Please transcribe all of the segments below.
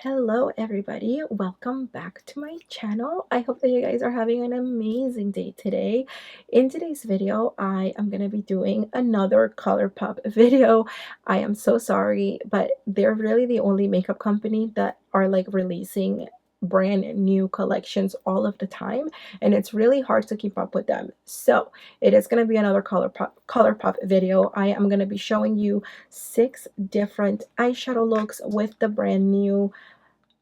Hello everybody, welcome back to my channel. I hope that you guys are having an amazing day today. In today's video, I am going to be doing another Colourpop video. I am so sorry, but they're really the only makeup company that are like releasing brand new collections all of the time, and it's really hard to keep up with them. So it is going to be another Colourpop video. I am going to be showing you 6 different eyeshadow looks with the brand new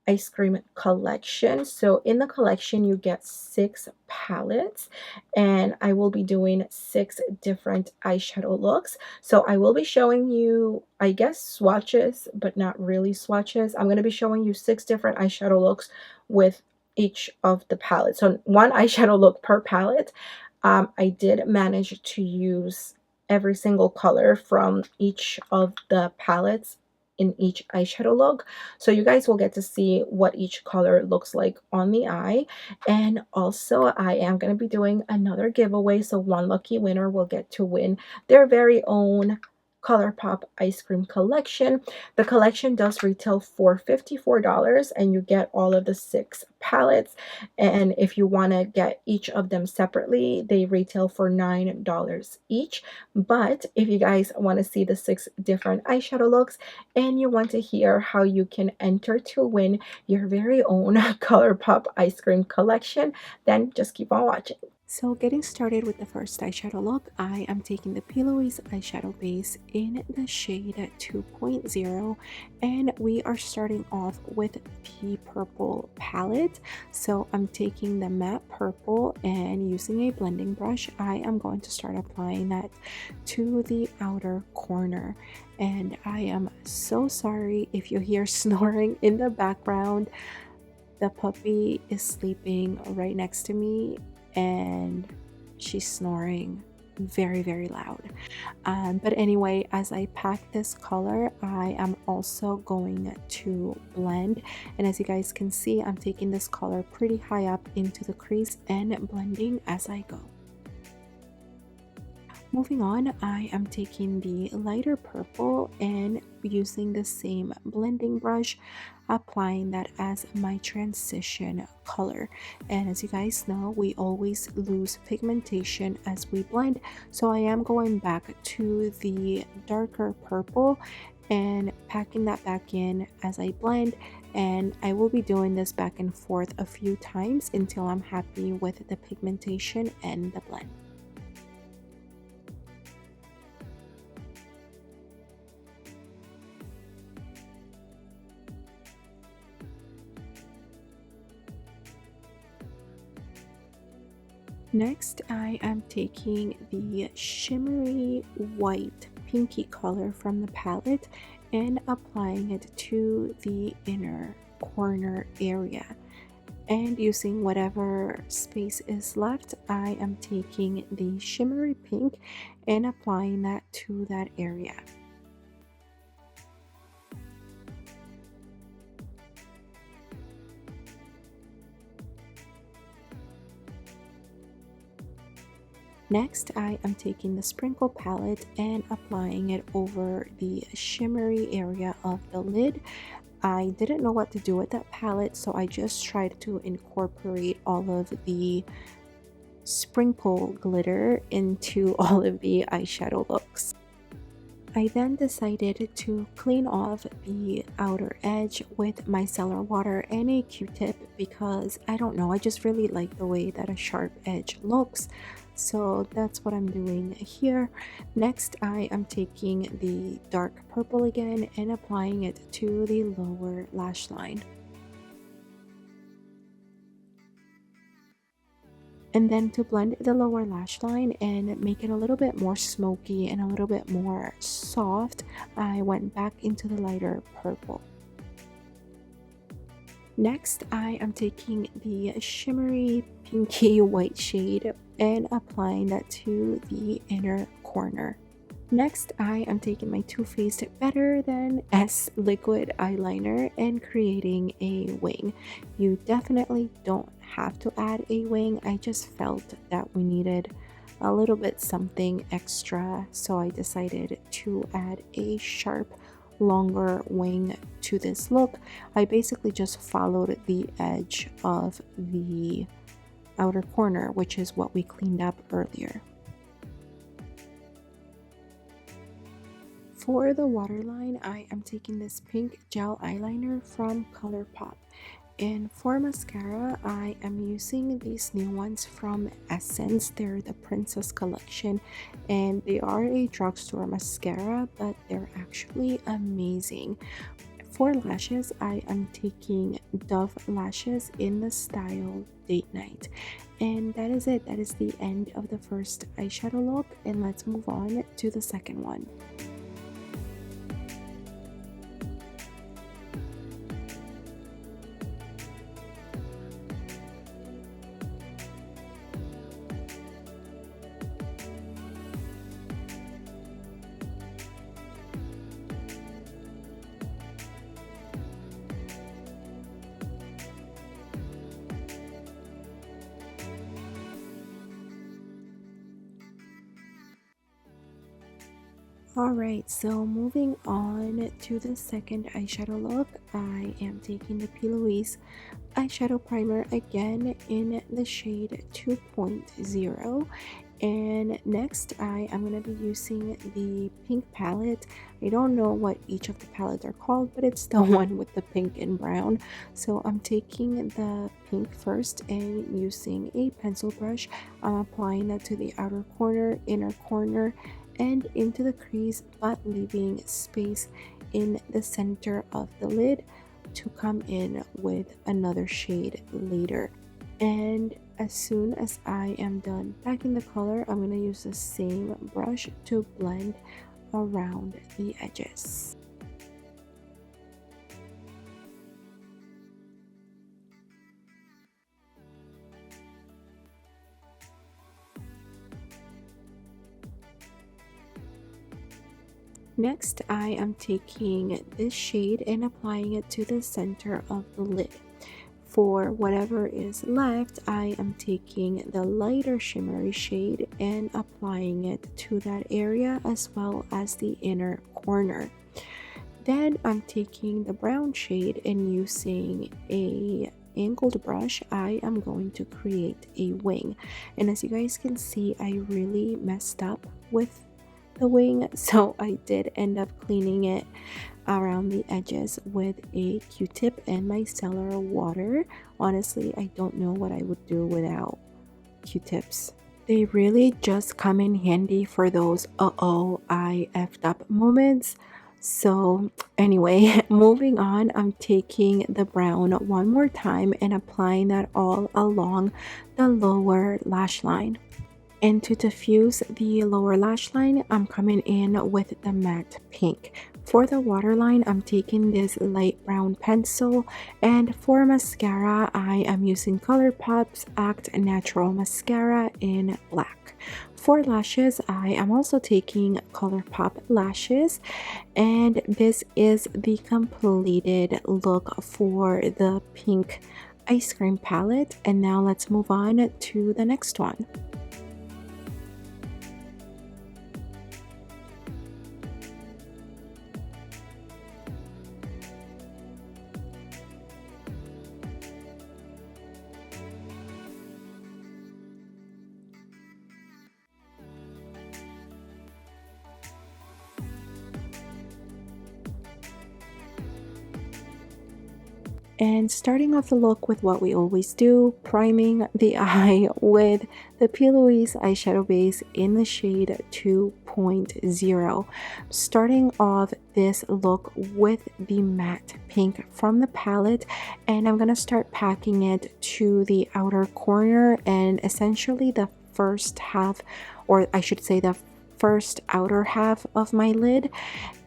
ice cream collection. So in the collection you get 6 palettes, and I will be doing 6 different eyeshadow looks. So I will be showing you, I guess, swatches, but not really swatches. I'm going to be showing you 6 different eyeshadow looks with each of the palettes. So one eyeshadow look per palette. I did manage to use every single color from each of the palettes in each eyeshadow look, so you guys will get to see what each color looks like on the eye. And also I am going to be doing another giveaway, so one lucky winner will get to win their very own Colourpop ice cream collection. The collection does retail for $54, and you get all of the 6 palettes, and if you want to get each of them separately, they retail for $9 each. But if you guys want to see the 6 different eyeshadow looks and you want to hear how you can enter to win your very own Colourpop ice cream collection, then just keep on watching. So getting started with the first eyeshadow look, I am taking the Louise eyeshadow base in the shade 2.0, and we are starting off with the purple palette. So I'm taking the matte purple, and using a blending brush, I am going to start applying that to the outer corner. And I am so sorry if you hear snoring in the background. The puppy is sleeping right next to me, and she's snoring very loud. But anyway, as I pack this color, I am also going to blend, and as you guys can see, I'm taking this color pretty high up into the crease and blending as I go. Moving on, I am taking the lighter purple and using the same blending brush, applying that as my transition color. And as you guys know, we always lose pigmentation as we blend, so I am going back to the darker purple and packing that back in as I blend, and I will be doing this back and forth a few times until I'm happy with the pigmentation and the blend. Next, I am taking the shimmery white pinky color from the palette and applying it to the inner corner area. And using whatever space is left, I am taking the shimmery pink and applying that to that area. Next, I am taking the sprinkle palette and applying it over the shimmery area of the lid. I didn't know what to do with that palette, so I just tried to incorporate all of the sprinkle glitter into all of the eyeshadow looks. I then decided to clean off the outer edge with micellar water and a Q-tip because I don't know, I just really like the way that a sharp edge looks. So that's what I'm doing here. Next, I am taking the dark purple again and applying it to the lower lash line. And then to blend the lower lash line and make it a little bit more smoky and a little bit more soft, I went back into the lighter purple. Next, I am taking the shimmery pinky white shade and applying that to the inner corner. Next, I am taking my Too Faced Better Than S liquid eyeliner and creating a wing. You definitely don't have to add a wing. I just felt that we needed a little bit something extra, so I decided to add a sharp longer wing to this look, I basically just followed the edge of the outer corner, which is what we cleaned up earlier. For the waterline, I am taking this pink gel eyeliner from Colourpop. And for mascara, I am using these new ones from Essence. They're the Princess Collection, and they are a drugstore mascara, but they're actually amazing. For lashes, I am taking Dove lashes in the style Date Night. And that is it. That is the end of the first eyeshadow look, and let's move on to the second one. Alright, so moving on to the second eyeshadow look, I am taking the Louise eyeshadow primer again in the shade 2.0. And next I am going to be using the pink palette. I don't know what each of the palettes are called, but it's the one with the pink and brown. So I'm taking the pink first and using a pencil brush. I'm applying that to the outer corner, inner corner, and into the crease, but leaving space in the center of the lid to come in with another shade later. And as soon as I am done packing the color, I'm going to use the same brush to blend around the edges. Next, I am taking this shade and applying it to the center of the lid. For whatever is left, I am taking the lighter shimmery shade and applying it to that area as well as the inner corner. Then I'm taking the brown shade and using a angled brush, I am going to create a wing. And as you guys can see, I really messed up with the wing, so I did end up cleaning it around the edges with a Q-tip and micellar water. Honestly, I don't know what I would do without Q-tips. They really just come in handy for those uh-oh, I effed up moments. So anyway, moving on, I'm taking the brown one more time and applying that all along the lower lash line. And to diffuse the lower lash line, I'm coming in with the matte pink. For the waterline, I'm taking this light brown pencil, and for mascara, I am using Colourpop's Act Natural Mascara in black. For lashes, I am also taking Colourpop lashes, and this is the completed look for the pink ice cream palette. And now let's move on to the next one. And starting off the look with what we always do, priming the eye with the Louise eyeshadow base in the shade 2.0. Starting off this look with the matte pink from the palette, and I'm going to start packing it to the outer corner and essentially the first half, or I should say the first outer half of my lid.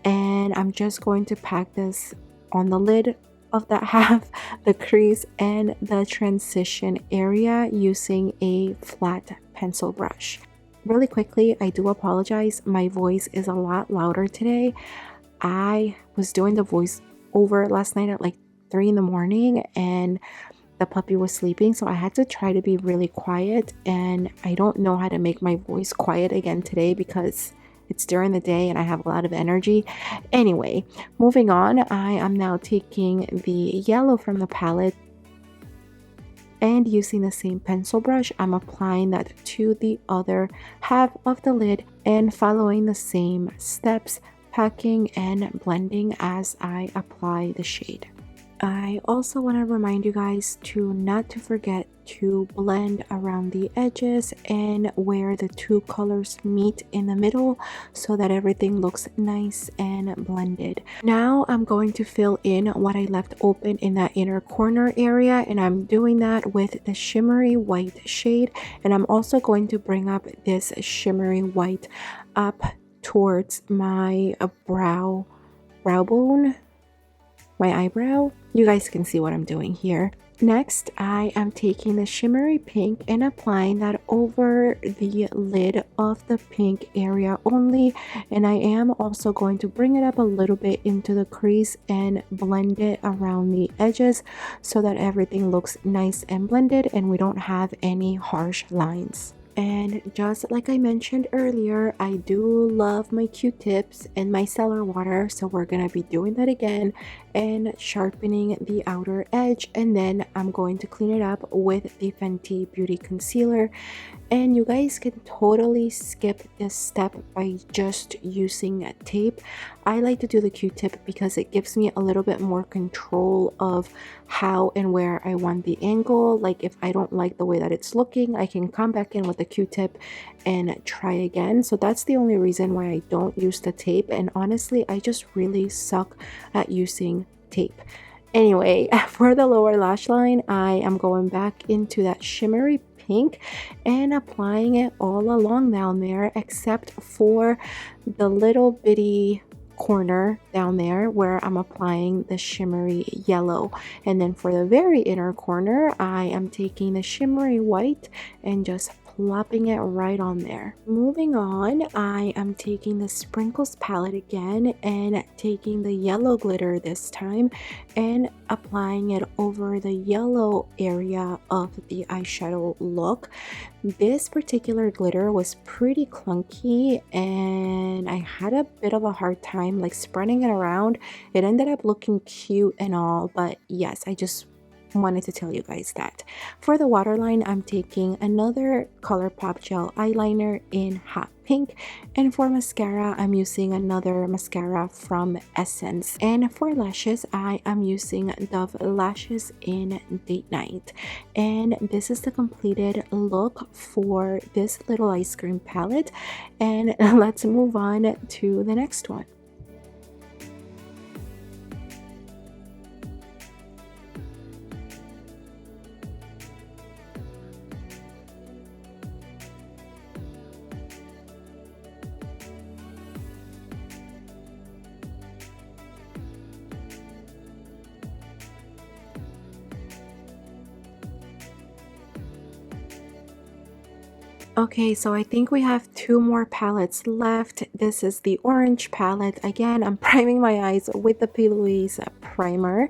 And I'm just going to pack this on the lid of that half, the crease and the transition area using a flat pencil brush. Really quickly, I do apologize, my voice is a lot louder today. I was doing the voice over last night at like 3 in the morning and the puppy was sleeping, so I had to try to be really quiet, and I don't know how to make my voice quiet again today because it's during the day and I have a lot of energy. Anyway, moving on, I am now taking the yellow from the palette, and using the same pencil brush, I'm applying that to the other half of the lid and following the same steps, packing and blending as I apply the shade. I also want to remind you guys to not to forget to blend around the edges and where the two colors meet in the middle so that everything looks nice and blended. Now I'm going to fill in what I left open in that inner corner area, and I'm doing that with the shimmery white shade, and I'm also going to bring up this shimmery white up towards my brow bone, my eyebrow. You guys can see what I'm doing here. Next, I am taking the shimmery pink and applying that over the lid of the pink area only, and I am also going to bring it up a little bit into the crease and blend it around the edges so that everything looks nice and blended and we don't have any harsh lines. And just like I mentioned earlier, I do love my Q-tips and my cellar water, so we're gonna be doing that again and sharpening the outer edge, and then I'm going to clean it up with the Fenty Beauty Concealer. And you guys can totally skip this step by just using tape. I like to do the Q-tip because it gives me a little bit more control of how and where I want the angle. Like if I don't like the way that it's looking, I can come back in with the Q-tip and try again. So that's the only reason why I don't use the tape, and honestly I just really suck at using tape. Anyway, for the lower lash line, I am going back into that shimmery pink and applying it all along down there except for the little bitty corner down there where I'm applying the shimmery yellow. And then for the very inner corner, I am taking the shimmery white and just plopping it right on there. Moving on, I am taking the Sprinkles palette again and taking the yellow glitter this time and applying it over the yellow area of the eyeshadow look. This particular glitter was pretty clunky and I had a bit of a hard time like spreading it around. It ended up looking cute and all, but yes, I just wanted to tell you guys that. For the waterline, I'm taking another Colourpop gel eyeliner in hot pink, and for mascara, I'm using another mascara from Essence, and for lashes, I am using Dove lashes in Date Night. And this is the completed look for this little ice cream palette, and let's move on to the next one. Okay, so I think we have two more palettes left. This is the orange palette. Again, I'm priming my eyes with the P. Louise primer.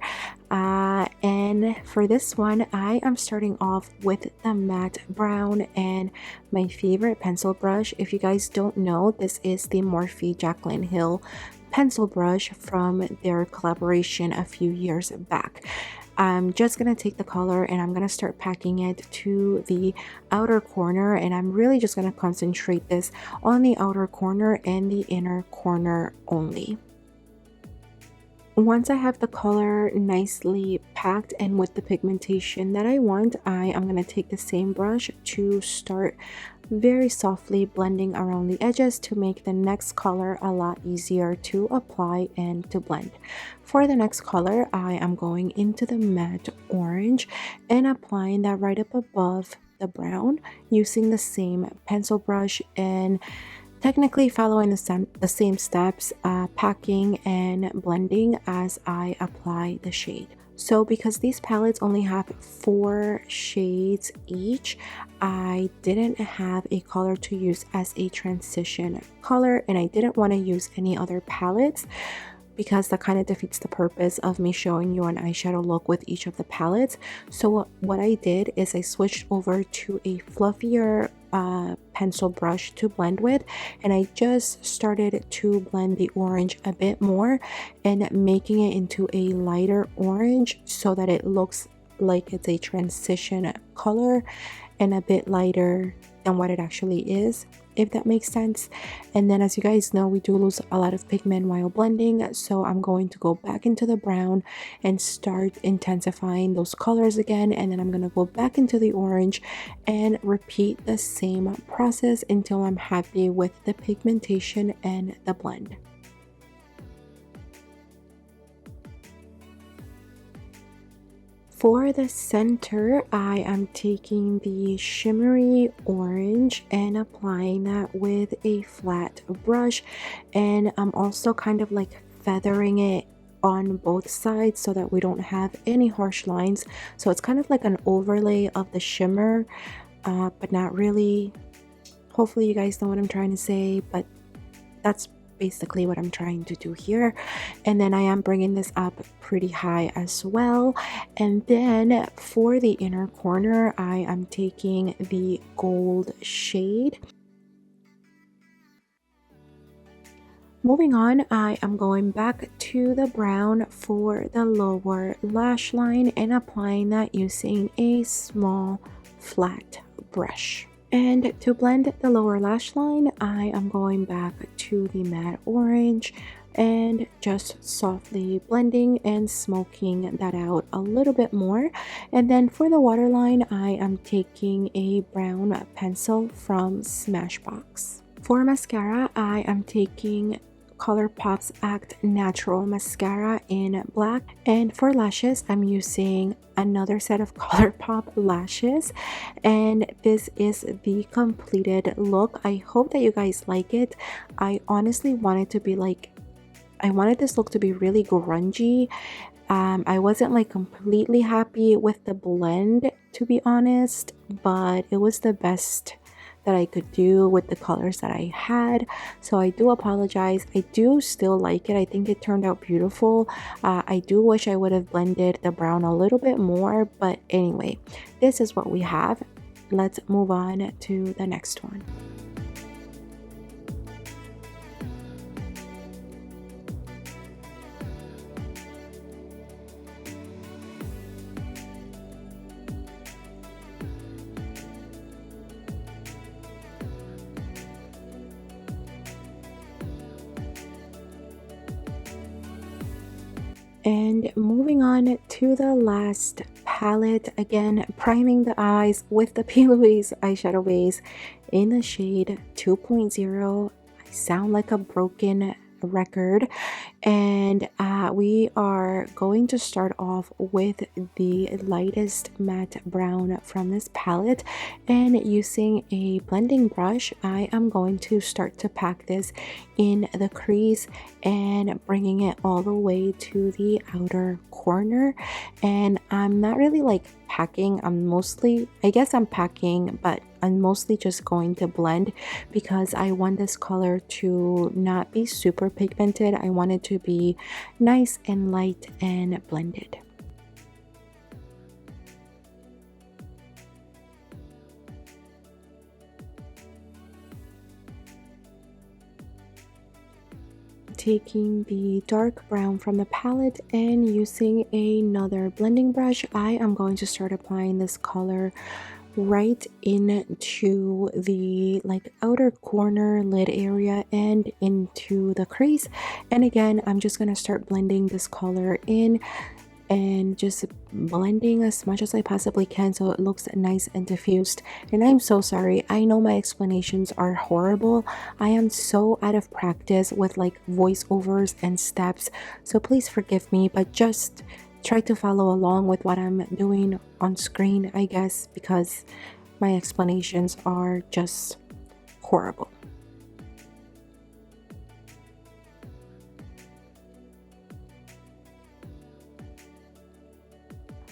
And for this one, I am starting off with the matte brown and my favorite pencil brush. If you guys don't know, this is the Morphe Jaclyn Hill pencil brush from their collaboration a few years back. I'm just going to take the color and I'm going to start packing it to the outer corner, and I'm really just going to concentrate this on the outer corner and the inner corner only. Once I have the color nicely packed and with the pigmentation that I want, I am going to take the same brush to start very softly blending around the edges to make the next color a lot easier to apply and to blend. For the next color, I am going into the matte orange and applying that right up above the brown using the same pencil brush and technically following the same steps, packing and blending as I apply the shade. So because these palettes only have 4 shades each, I didn't have a color to use as a transition color, and I didn't want to use any other palettes because that kind of defeats the purpose of me showing you an eyeshadow look with each of the palettes. So what I did is I switched over to a fluffier pencil brush to blend with, and I just started to blend the orange a bit more and making it into a lighter orange so that it looks like it's a transition color and a bit lighter than what it actually is, if that makes sense. And then, as you guys know, we do lose a lot of pigment while blending, so I'm going to go back into the brown and start intensifying those colors again, and then I'm going to go back into the orange and repeat the same process until I'm happy with the pigmentation and the blend. For the center, I am taking the shimmery orange and applying that with a flat brush, and I'm also kind of like feathering it on both sides so that we don't have any harsh lines. So it's kind of like an overlay of the shimmer, but not really. Hopefully you guys know what I'm trying to say, but that's basically what I'm trying to do here. And then I am bringing this up pretty high as well. And then for the inner corner, I am taking the gold shade. Moving on, I am going back to the brown for the lower lash line and applying that using a small flat brush. And to blend the lower lash line, I am going back to the matte orange and just softly blending and smoking that out a little bit more. And then for the waterline, I am taking a brown pencil from Smashbox. For mascara, I am taking Colourpop's Act Natural Mascara in black, and for lashes I'm using another set of Colourpop lashes, and this is the completed look. I hope that you guys like it. I honestly wanted to be like, I wanted this look to be really grungy. I wasn't like completely happy with the blend, to be honest, but it was the best that I could do with the colors that I had, so I do apologize. I do still like it. I think it turned out beautiful. I do wish I would have blended the brown a little bit more, but anyway, this is what we have. Let's move on to the next one. And moving on to the last palette, again priming the eyes with the P. Louise eyeshadow base in the shade 2.0. I sound like a broken record, and we are going to start off with the lightest matte brown from this palette, and using a blending brush I am going to start to pack this in the crease and bringing it all the way to the outer corner. And I'm not really like packing, I guess I'm packing, but I'm mostly just going to blend because I want this color to not be super pigmented. I want it to be nice and light and blended. Taking the dark brown from the palette and using another blending brush, I am going to start applying this color right into the like outer corner lid area and into the crease. And again, I'm just going to start blending this color in and just blending as much as I possibly can so it looks nice and diffused. And I'm so sorry, I know my explanations are horrible. I am so out of practice with like voiceovers and steps, so please forgive me, but just try to follow along with what I'm doing on screen, I guess, because my explanations are just horrible.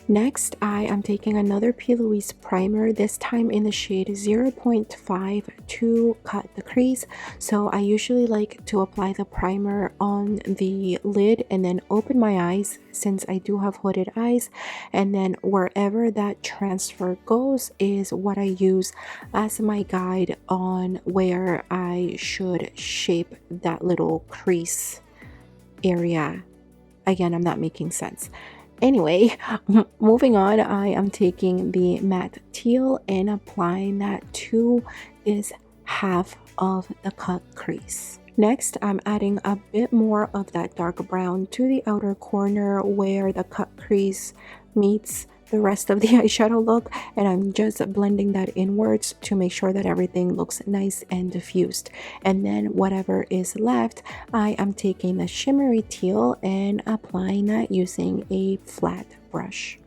Next, I am taking another P. Louise primer, this time in the shade 0.5 to cut the crease. So I usually like to apply the primer on the lid and then open my eyes since I do have hooded eyes. And then wherever that transfer goes is what I use as my guide on where I should shape that little crease area. Again, I'm not making sense. Anyway, moving on, I am taking the matte teal and applying that to this half of the cut crease. Next, I'm adding a bit more of that dark brown to the outer corner where the cut crease meets the rest of the eyeshadow look, and I'm just blending that inwards to make sure that everything looks nice and diffused. And then whatever is left, I am taking the shimmery teal and applying that using a flat brush.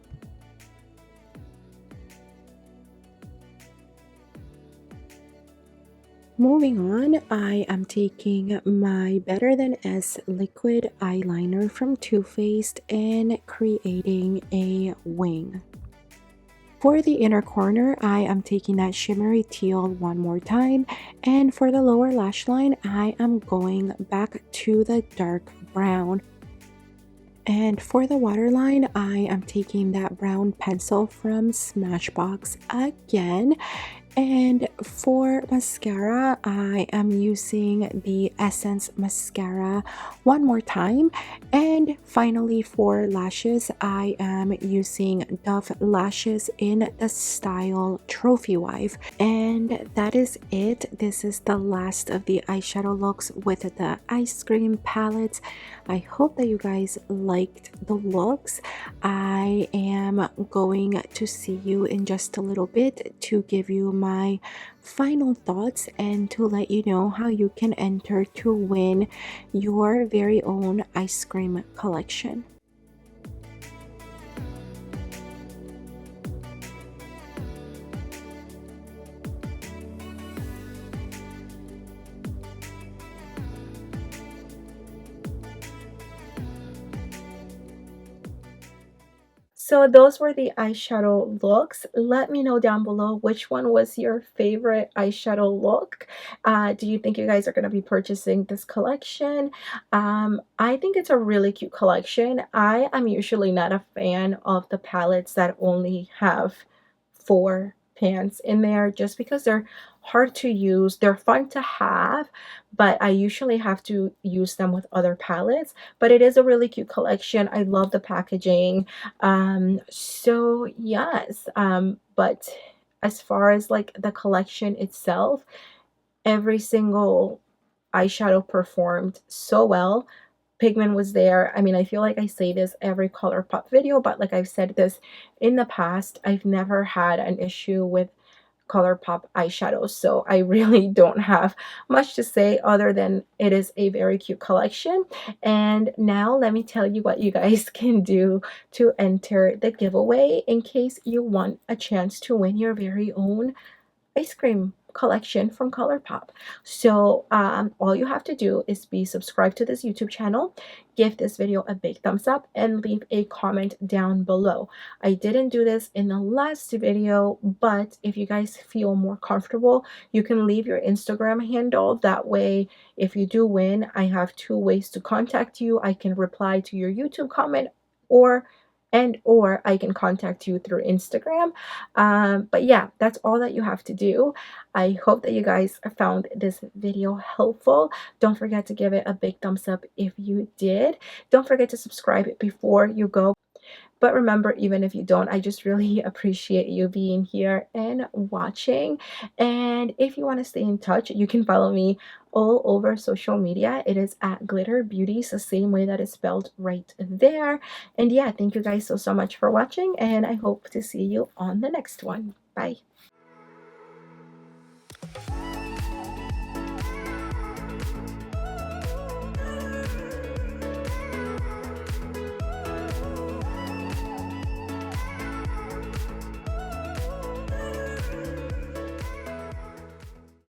Moving on, I am taking my Better Than S liquid eyeliner from Too Faced and creating a wing. For the inner corner, I am taking that shimmery teal one more time, and for the lower lash line, I am going back to the dark brown. And for the waterline, I am taking that brown pencil from Smashbox again. And for mascara, I am using the Essence mascara one more time. And finally for lashes, I am using Dove lashes in the style Trophy Wife. And that is it. This is the last of the eyeshadow looks with the ice cream palettes. I hope that you guys liked the looks. I am going to see you in just a little bit to give you my final thoughts and to let you know how you can enter to win your very own ice cream collection. So those were the eyeshadow looks. Let me know down below which one was your favorite eyeshadow look. Do you think you guys are going to be purchasing this collection? I think it's a really cute collection. I am usually not a fan of the palettes that only have 4 pans in there just because they're hard to use. They're fun to have, but I usually have to use them with other palettes. But it is a really cute collection. I love the packaging. So yes, but as far as like the collection itself, every single eyeshadow performed so well. Pigment was there. I mean, I feel like I say this every Colourpop video, but like I've said this in the past, I've never had an issue with Colourpop eyeshadows, so I really don't have much to say other than it is a very cute collection. And now let me tell you what you guys can do to enter the giveaway in case you want a chance to win your very own ice cream collection from Colourpop. So all you have to do is be subscribed to this YouTube channel, give this video a big thumbs up, and leave a comment down below. I didn't do this in the last video, but if you guys feel more comfortable, you can leave your Instagram handle. That way, if you do win, I have 2 ways to contact you. I can reply to your YouTube comment or I can contact you through Instagram. But yeah, that's all that you have to do. I hope that you guys found this video helpful. Don't forget to give it a big thumbs up if you did. Don't forget to subscribe before you go. But remember, even if you don't, I just really appreciate you being here and watching. And if you want to stay in touch, you can follow me all over social media. It is at GlitterBeauties, the same way that it's spelled right there. And yeah, thank you guys so much for watching, and I hope to see you on the next one. Bye.